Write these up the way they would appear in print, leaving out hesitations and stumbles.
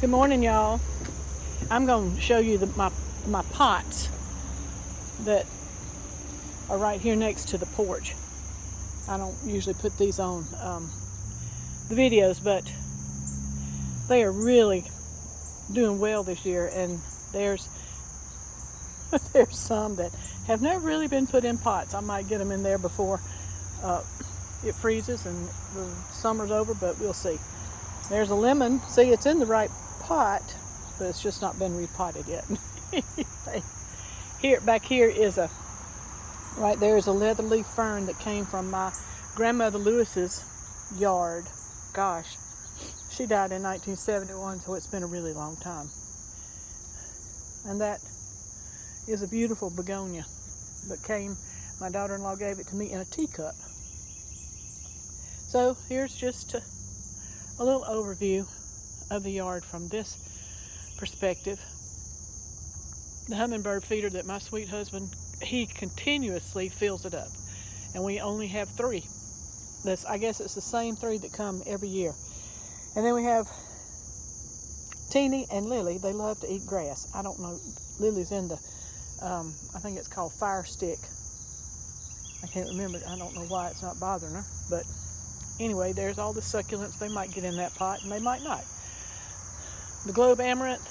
Good morning, y'all. I'm going to show you my pots that are right here next to the porch. I don't usually put these on the videos, but they are really doing well this year, and there's some that have never really been put in pots. I might get them in there before it freezes and the summer's over, but we'll see. There's a lemon. See, it's in the right pot, but it's just not been repotted yet. Back here is right there is a leatherleaf fern that came from my grandmother Lewis's yard. Gosh, she died in 1971, so it's been a really long time. And that is a beautiful begonia that came, my daughter-in-law gave it to me in a teacup. So here's just a little overview of the yard from this perspective. The hummingbird feeder that my sweet husband, he continuously fills it up. And we only have 3. I guess it's the same 3 that come every year. And then we have Teeny and Lily. They love to eat grass. I don't know, Lily's in the, I think it's called fire stick. I can't remember, I don't know why it's not bothering her. But anyway, there's all the succulents. They might get in that pot and they might not. The globe amaranth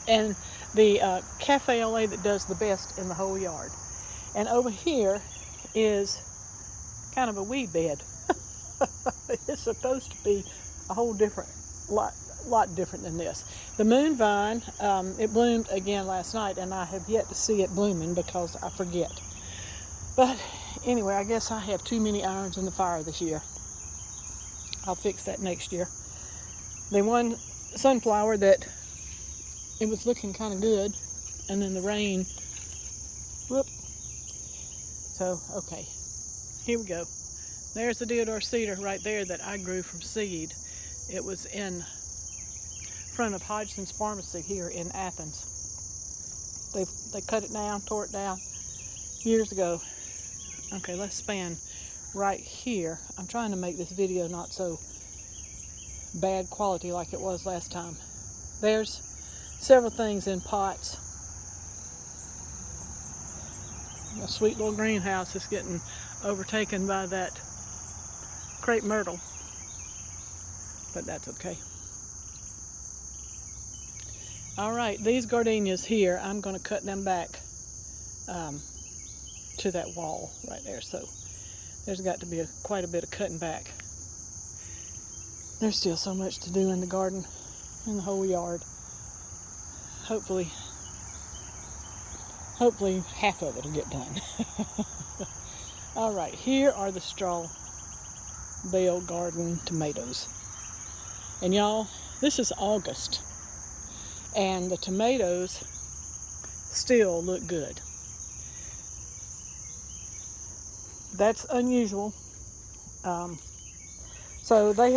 and the cafe au lait that does the best in the whole yard. And over here is kind of a weed bed. It's supposed to be a whole different, lot different than this. The moon vine, it bloomed again last night, and I have yet to see it blooming because I forget. But anyway, I guess I have too many irons in the fire this year. I'll fix that next year. The one sunflower that it was looking kind of good, and then the rain, whoop. So, okay, here we go. There's the deodar cedar right there that I grew from seed. It was in front of Hodgson's Pharmacy here in Athens. They cut it down, tore it down years ago. Okay, let's span right here. I'm trying to make this video not so bad quality like it was last time. There's several things in pots. My sweet little greenhouse is getting overtaken by that crepe myrtle, but that's okay. All right, these gardenias here, I'm going to cut them back to that wall right there. So there's got to be quite a bit of cutting back. There's still so much to do in the garden, in the whole yard. Hopefully half of it will get done. All right, here are the straw bale garden tomatoes. And y'all, this is August, and the tomatoes still look good. That's unusual. So they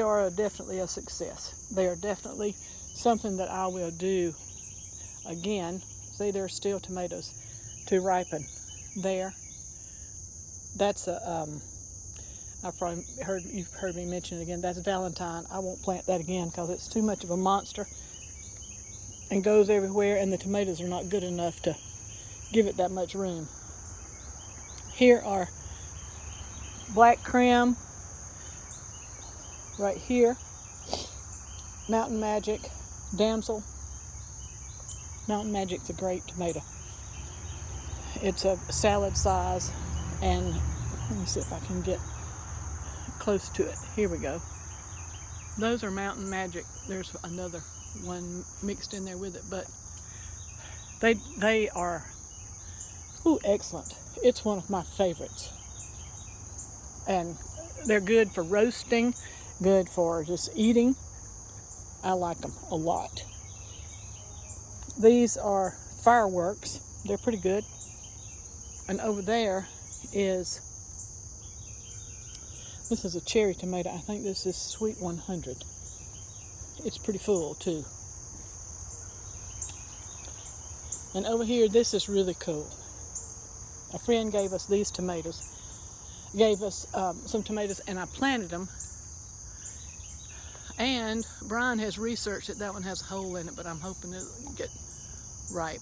are definitely a success. They are definitely something that I will do again. See, there's still tomatoes to ripen there. That's you've heard me mention it again. That's Valentine. I won't plant that again because it's too much of a monster and goes everywhere, and the tomatoes are not good enough to give it that much room. Here are black creme right here. Mountain Magic, Damsel. Mountain Magic's a great tomato. It's a salad size, and let me see if I can get close to it. Here we go. Those are Mountain Magic. There's another one mixed in there with it, but they are excellent. It's one of my favorites, and they're good for roasting, good for just eating. I like them a lot. These are Fireworks. They're pretty good. And over there is, this is a cherry tomato. I think this is Sweet 100. It's pretty full too. And over here, this is really cool. A friend gave us these tomatoes. Gave us some tomatoes, and I planted them. And Brian has researched it. That one has a hole in it, but I'm hoping it'll get ripe.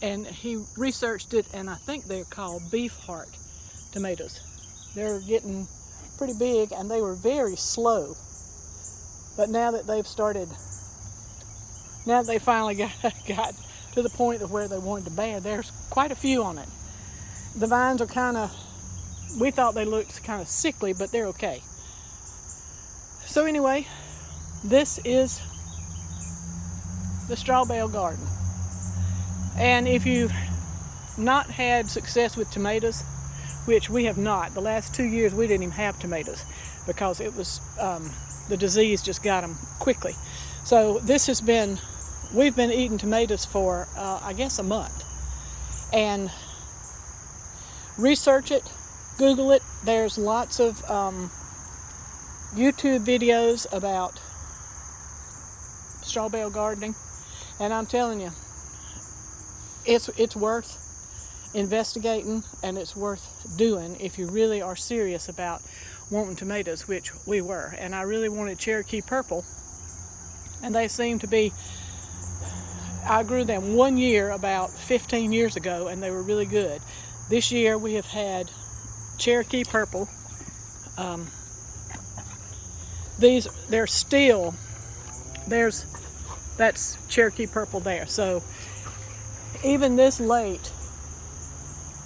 And he researched it, and I think they're called beef heart tomatoes. They're getting pretty big, and they were very slow. But now that they finally got to the point of where they wanted to bear, there's quite a few on it. The vines are we thought they looked kind of sickly, but they're okay. So anyway, this is the straw bale garden. And if you've not had success with tomatoes, which we have not, the last 2 years we didn't even have tomatoes because it was the disease just got them quickly. So we've been eating tomatoes for I guess a month. And research it, Google it. There's lots of YouTube videos about straw bale gardening, and I'm telling you, it's worth investigating, and it's worth doing if you really are serious about wanting tomatoes, which we were. And I really wanted Cherokee Purple, and they seem to be, I grew them 1 year about 15 years ago, and they were really good. This year we have had Cherokee Purple. That's Cherokee Purple there. So even this late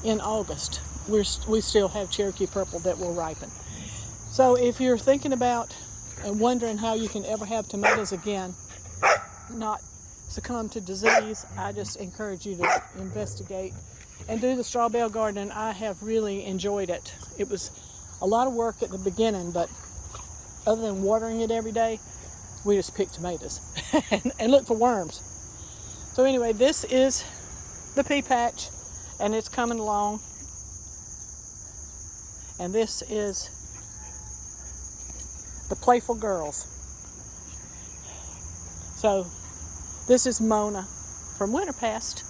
in August, we still have Cherokee Purple that will ripen. So if you're thinking about and wondering how you can ever have tomatoes again, not succumb to disease, I just encourage you to investigate and do the straw bale garden. I have really enjoyed it. It was a lot of work at the beginning, but other than watering it every day, we just pick tomatoes and look for worms. So anyway, this is the pea patch, and it's coming along. And this is the Playful Girls. So this is Mona from Winterpast.